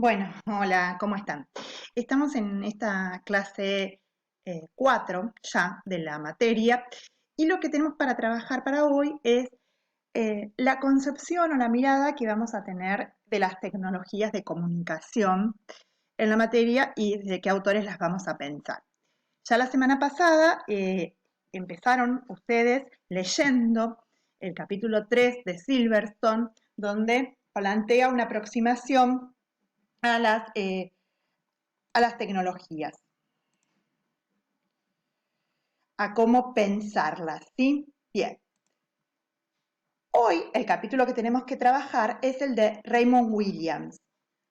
Bueno, hola, ¿cómo están? Estamos en esta clase 4 ya de la materia y lo que tenemos para trabajar para hoy es la concepción o la mirada que vamos a tener de las tecnologías de comunicación en la materia y desde qué autores las vamos a pensar. Ya la semana pasada empezaron ustedes leyendo el capítulo 3 de Silverstone, donde plantea una aproximación a las tecnologías, a cómo pensarlas, ¿sí? Bien. Hoy el capítulo que tenemos que trabajar es el de Raymond Williams,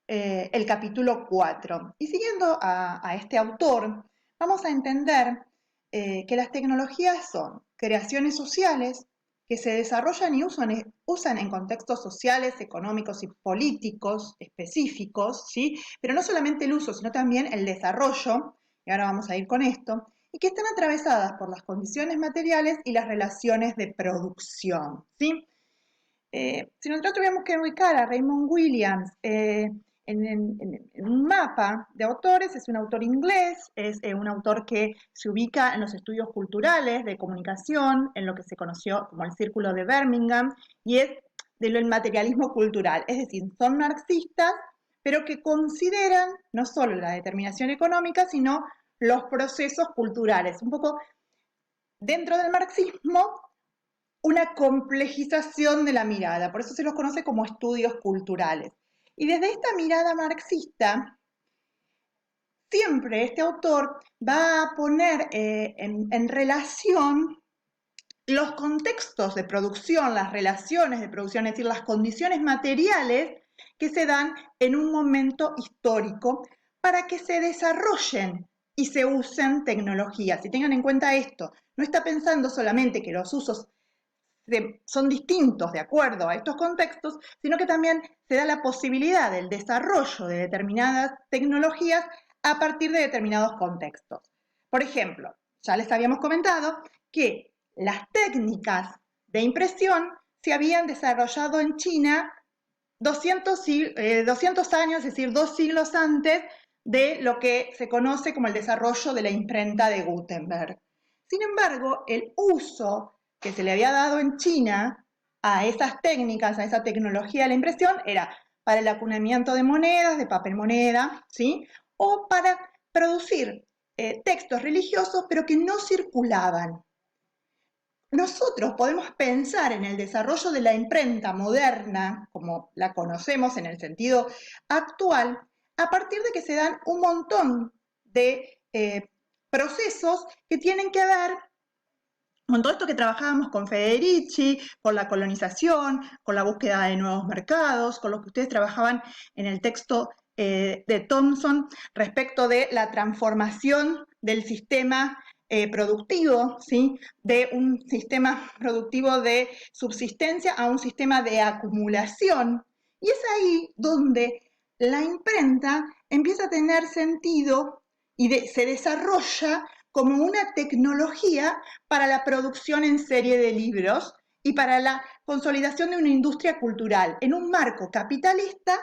el capítulo 4. Y siguiendo a este autor, vamos a entender que las tecnologías son creaciones sociales que se desarrollan y usan en contextos sociales, económicos y políticos específicos, ¿sí? Pero no solamente el uso, sino también el desarrollo, y ahora vamos a ir con esto, y que están atravesadas por las condiciones materiales y las relaciones de producción, ¿sí? Si nosotros tuviéramos que ubicar a Raymond Williams en un mapa de autores, es un autor inglés, es un autor que se ubica en los estudios culturales de comunicación, en lo que se conoció como el Círculo de Birmingham, y es del materialismo cultural, es decir, son marxistas, pero que consideran no solo la determinación económica, sino los procesos culturales, un poco dentro del marxismo una complejización de la mirada, por eso se los conoce como estudios culturales. Y desde esta mirada marxista, siempre este autor va a poner en relación los contextos de producción, las relaciones de producción, es decir, las condiciones materiales que se dan en un momento histórico para que se desarrollen y se usen tecnologías. Y tengan en cuenta esto, no está pensando solamente que los usos son distintos de acuerdo a estos contextos, sino que también se da la posibilidad del desarrollo de determinadas tecnologías a partir de determinados contextos. Por ejemplo, ya les habíamos comentado que las técnicas de impresión se habían desarrollado en China 200 años, es decir, 2 siglos antes de lo que se conoce como el desarrollo de la imprenta de Gutenberg. Sin embargo, el uso que se le había dado en China a esas técnicas, a esa tecnología de la impresión, era para el acuñamiento de monedas, de papel moneda, ¿sí? O para producir textos religiosos, pero que no circulaban. Nosotros podemos pensar en el desarrollo de la imprenta moderna, como la conocemos en el sentido actual, a partir de que se dan un montón de procesos que tienen que ver con todo esto que trabajábamos con Federici, con la colonización, con la búsqueda de nuevos mercados, con lo que ustedes trabajaban en el texto de Thompson respecto de la transformación del sistema productivo, ¿sí? De un sistema productivo de subsistencia a un sistema de acumulación. Y es ahí donde la imprenta empieza a tener sentido y se desarrolla como una tecnología para la producción en serie de libros y para la consolidación de una industria cultural en un marco capitalista,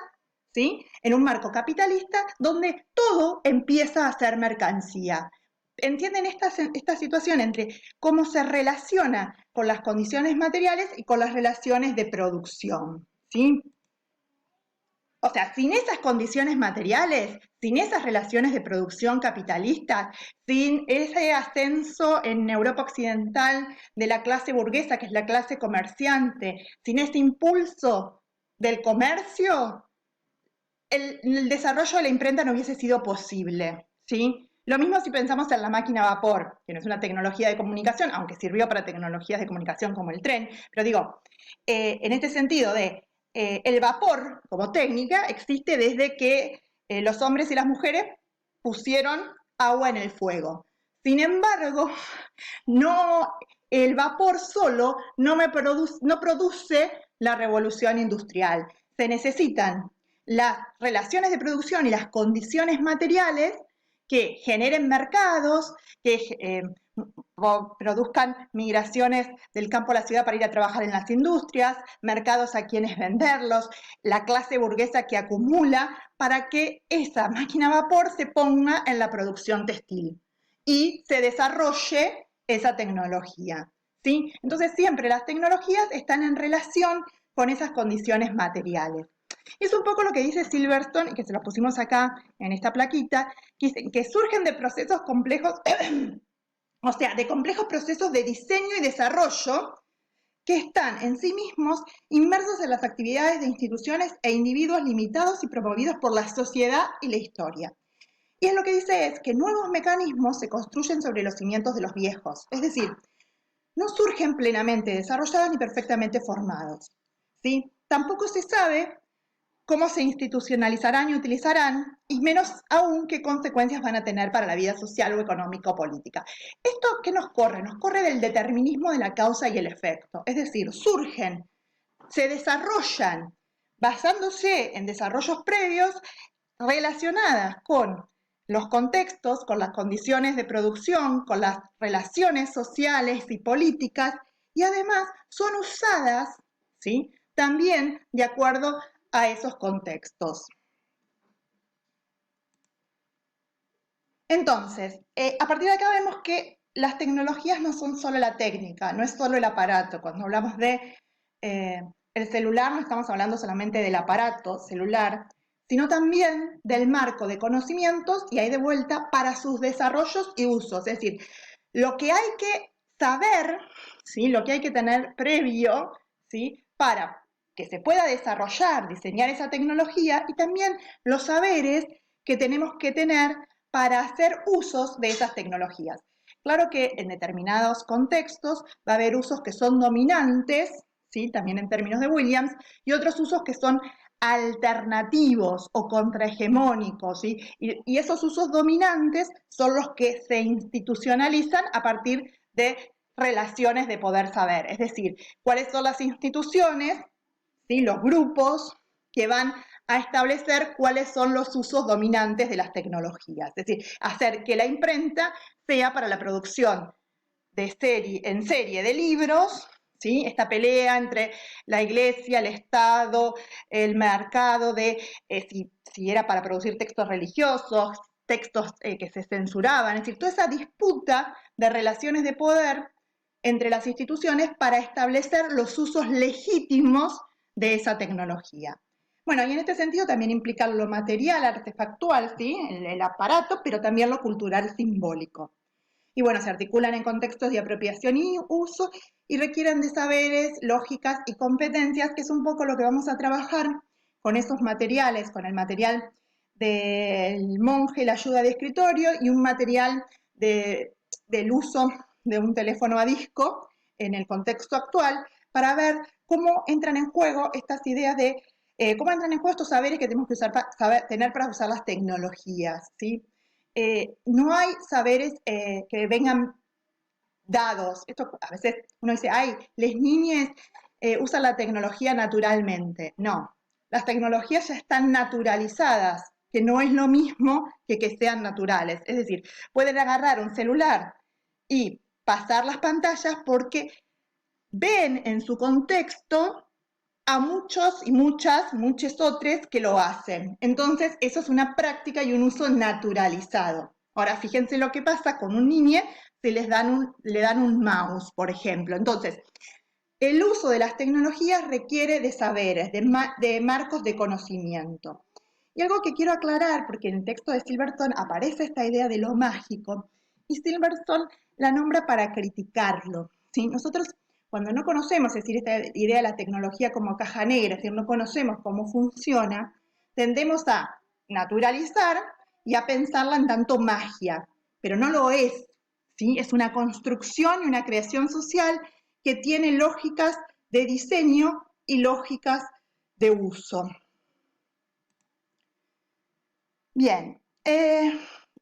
¿sí? En un marco capitalista donde todo empieza a ser mercancía. ¿Entienden esta situación entre cómo se relaciona con las condiciones materiales y con las relaciones de producción? ¿Sí? O sea, sin esas condiciones materiales, sin esas relaciones de producción capitalistas, sin ese ascenso en Europa Occidental de la clase burguesa, que es la clase comerciante, sin ese impulso del comercio, el desarrollo de la imprenta no hubiese sido posible, ¿sí? Lo mismo si pensamos en la máquina a vapor, que no es una tecnología de comunicación, aunque sirvió para tecnologías de comunicación como el tren, pero digo, en este sentido de el vapor como técnica existe desde que los hombres y las mujeres pusieron agua en el fuego. Sin embargo, no, el vapor solo no produce la revolución industrial. Se necesitan las relaciones de producción y las condiciones materiales que generen mercados, que produzcan migraciones del campo a la ciudad para ir a trabajar en las industrias, mercados a quienes venderlos, la clase burguesa que acumula para que esa máquina a vapor se ponga en la producción textil y se desarrolle esa tecnología, ¿sí? Entonces siempre las tecnologías están en relación con esas condiciones materiales. Es un poco lo que dice Silverstone, y que se lo pusimos acá en esta plaquita, que surgen de procesos complejos, o sea, de complejos procesos de diseño y desarrollo que están en sí mismos inmersos en las actividades de instituciones e individuos limitados y promovidos por la sociedad y la historia. Y es lo que dice es que nuevos mecanismos se construyen sobre los cimientos de los viejos, es decir, no surgen plenamente desarrollados ni perfectamente formados, ¿sí? Tampoco se sabe cómo se institucionalizarán y utilizarán, y menos aún qué consecuencias van a tener para la vida social o económica o política. ¿Esto qué nos corre? Nos corre del determinismo de la causa y el efecto, es decir, surgen, se desarrollan basándose en desarrollos previos relacionadas con los contextos, con las condiciones de producción, con las relaciones sociales y políticas, y además son usadas, ¿sí?, también de acuerdo a esos contextos. Entonces, a partir de acá vemos que las tecnologías no son solo la técnica, no es solo el aparato. Cuando hablamos de el celular no estamos hablando solamente del aparato celular, sino también del marco de conocimientos y ahí de vuelta para sus desarrollos y usos. Es decir, lo que hay que saber, ¿sí?, lo que hay que tener previo, ¿sí?, para que se pueda desarrollar, diseñar esa tecnología, y también los saberes que tenemos que tener para hacer usos de esas tecnologías. Claro que en determinados contextos va a haber usos que son dominantes, ¿sí?, también en términos de Williams, y otros usos que son alternativos o contrahegemónicos, ¿sí? Y esos usos dominantes son los que se institucionalizan a partir de relaciones de poder saber, es decir, cuáles son las instituciones, ¿sí?, los grupos que van a establecer cuáles son los usos dominantes de las tecnologías, es decir, hacer que la imprenta sea para la producción en serie de libros, ¿sí?, esta pelea entre la iglesia, el Estado, el mercado, si era para producir textos religiosos, textos que se censuraban, es decir, toda esa disputa de relaciones de poder entre las instituciones para establecer los usos legítimos de esa tecnología. Bueno, y en este sentido también implica lo material, artefactual, ¿sí?, el aparato, pero también lo cultural simbólico. Y bueno, se articulan en contextos de apropiación y uso y requieren de saberes, lógicas y competencias, que es un poco lo que vamos a trabajar con esos materiales, con el material del monje, la ayuda de escritorio, y un material del uso de un teléfono a disco en el contexto actual, para ver cómo entran en juego estas ideas de cómo entran en juego estos saberes que tenemos que tener para usar las tecnologías, ¿sí? No hay saberes que vengan dados. Esto a veces uno dice, ay, las niñas usan la tecnología naturalmente. No, las tecnologías ya están naturalizadas, que no es lo mismo que sean naturales. Es decir, pueden agarrar un celular y pasar las pantallas porque ven en su contexto a muchos y muchos otros que lo hacen. Entonces, eso es una práctica y un uso naturalizado. Ahora, fíjense lo que pasa con un niño si le dan un mouse, por ejemplo. Entonces, el uso de las tecnologías requiere de saberes, de marcos de conocimiento. Y algo que quiero aclarar, porque en el texto de Silverstone aparece esta idea de lo mágico, y Silverstone la nombra para criticarlo, ¿sí? Nosotros, cuando no conocemos, es decir, esta idea de la tecnología como caja negra, es decir, no conocemos cómo funciona, tendemos a naturalizar y a pensarla en tanto magia, pero no lo es, ¿sí? Es una construcción y una creación social que tiene lógicas de diseño y lógicas de uso. Bien,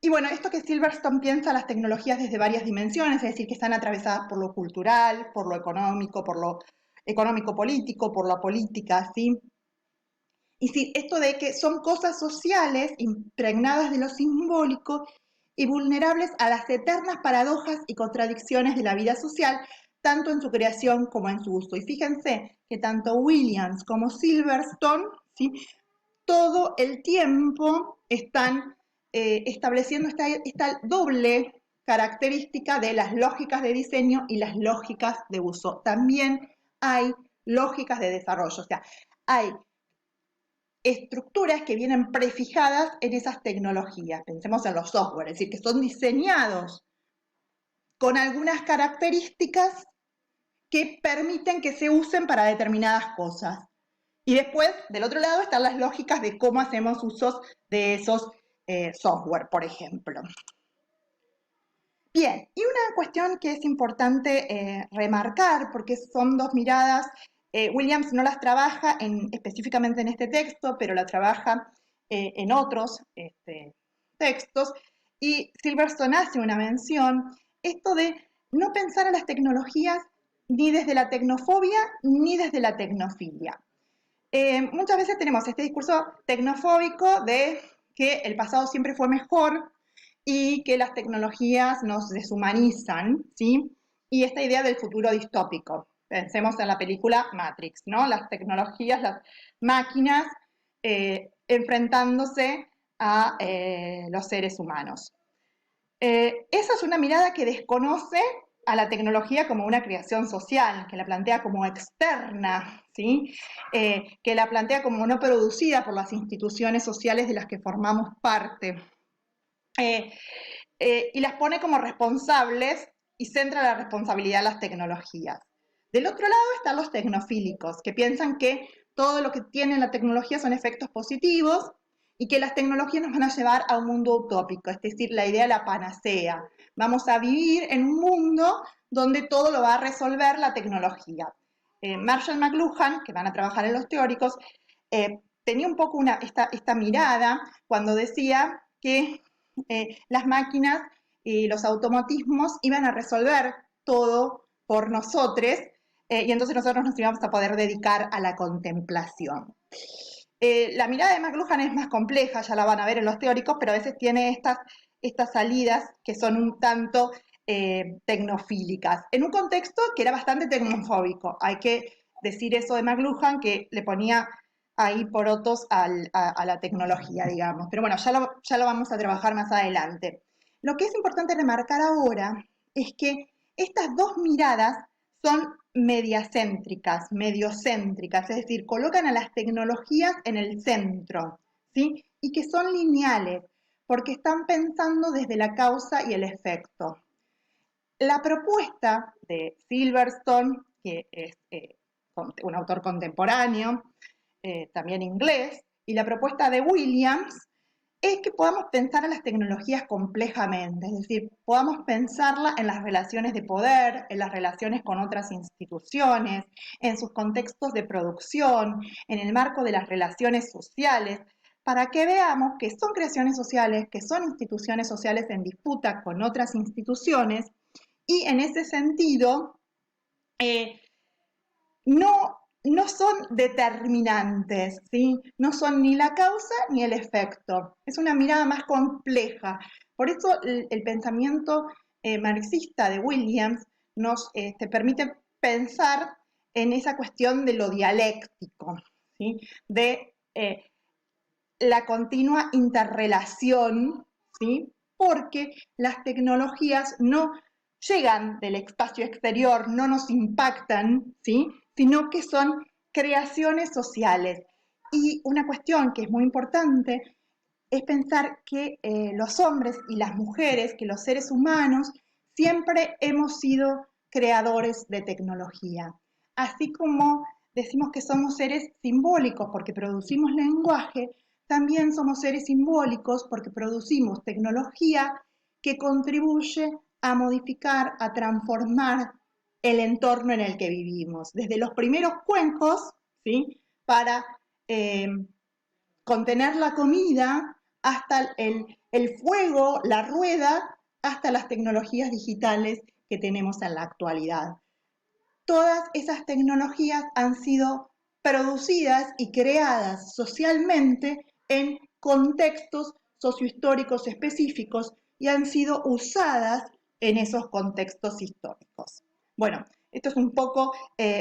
y bueno, esto que Silverstone piensa las tecnologías desde varias dimensiones, es decir, que están atravesadas por lo cultural, por lo económico-político, por la política, ¿sí? Y sí, esto de que son cosas sociales impregnadas de lo simbólico y vulnerables a las eternas paradojas y contradicciones de la vida social, tanto en su creación como en su uso. Y fíjense que tanto Williams como Silverstone, ¿sí?, todo el tiempo están estableciendo esta doble característica de las lógicas de diseño y las lógicas de uso. También hay lógicas de desarrollo, o sea, hay estructuras que vienen prefijadas en esas tecnologías. Pensemos en los software, es decir, que son diseñados con algunas características que permiten que se usen para determinadas cosas. Y después, del otro lado, están las lógicas de cómo hacemos usos de esos software, por ejemplo. Bien, y una cuestión que es importante remarcar, porque son dos miradas, Williams no las trabaja específicamente en este texto, pero la trabaja en otros textos, y Silverstone hace una mención, esto de no pensar a las tecnologías ni desde la tecnofobia ni desde la tecnofilia. Muchas veces tenemos este discurso tecnofóbico de que el pasado siempre fue mejor y que las tecnologías nos deshumanizan, ¿sí? Y esta idea del futuro distópico. Pensemos en la película Matrix, ¿no? Las tecnologías, las máquinas enfrentándose a los seres humanos. Esa es una mirada que desconoce a la tecnología como una creación social, que la plantea como externa, ¿sí? Que la plantea como no producida por las instituciones sociales de las que formamos parte. Y las pone como responsables y centra la responsabilidad en las tecnologías. Del otro lado están los tecnofílicos, que piensan que todo lo que tiene la tecnología son efectos positivos y que las tecnologías nos van a llevar a un mundo utópico, es decir, la idea de la panacea. Vamos a vivir en un mundo donde todo lo va a resolver la tecnología. Marshall McLuhan, que van a trabajar en los teóricos, tenía un poco esta mirada cuando decía que las máquinas y los automatismos iban a resolver todo por nosotros y entonces nosotros nos íbamos a poder dedicar a la contemplación. La mirada de McLuhan es más compleja, ya la van a ver en los teóricos, pero a veces tiene estas salidas que son un tanto tecnofílicas, en un contexto que era bastante tecnofóbico. Hay que decir eso de McLuhan, que le ponía ahí porotos a la tecnología, digamos. Pero bueno, ya lo vamos a trabajar más adelante. Lo que es importante remarcar ahora es que estas dos miradas son mediacéntricas, mediocéntricas, es decir, colocan a las tecnologías en el centro, ¿sí? Y que son lineales, porque están pensando desde la causa y el efecto. La propuesta de Silverstone, que es un autor contemporáneo, también inglés, y la propuesta de Williams es que podamos pensar a las tecnologías complejamente, es decir, podamos pensarla en las relaciones de poder, en las relaciones con otras instituciones, en sus contextos de producción, en el marco de las relaciones sociales, para que veamos que son creaciones sociales, que son instituciones sociales en disputa con otras instituciones, y en ese sentido, no son determinantes, ¿sí? No son ni la causa ni el efecto. Es una mirada más compleja. Por eso el pensamiento marxista de Williams nos permite pensar en esa cuestión de lo dialéctico, ¿sí? De la continua interrelación, ¿sí? Porque las tecnologías no llegan del espacio exterior, no nos impactan, ¿sí? Sino que son creaciones sociales. Y una cuestión que es muy importante es pensar que los hombres y las mujeres, que los seres humanos, siempre hemos sido creadores de tecnología. Así como decimos que somos seres simbólicos porque producimos lenguaje, también somos seres simbólicos porque producimos tecnología que contribuye a modificar, a transformar el entorno en el que vivimos. Desde los primeros cuencos, ¿sí? Para contener la comida, hasta el fuego, la rueda, hasta las tecnologías digitales que tenemos en la actualidad. Todas esas tecnologías han sido producidas y creadas socialmente en contextos sociohistóricos específicos y han sido usadas en esos contextos históricos. Bueno, esto es un poco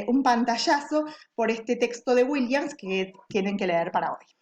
un pantallazo por este texto de Williams que tienen que leer para hoy.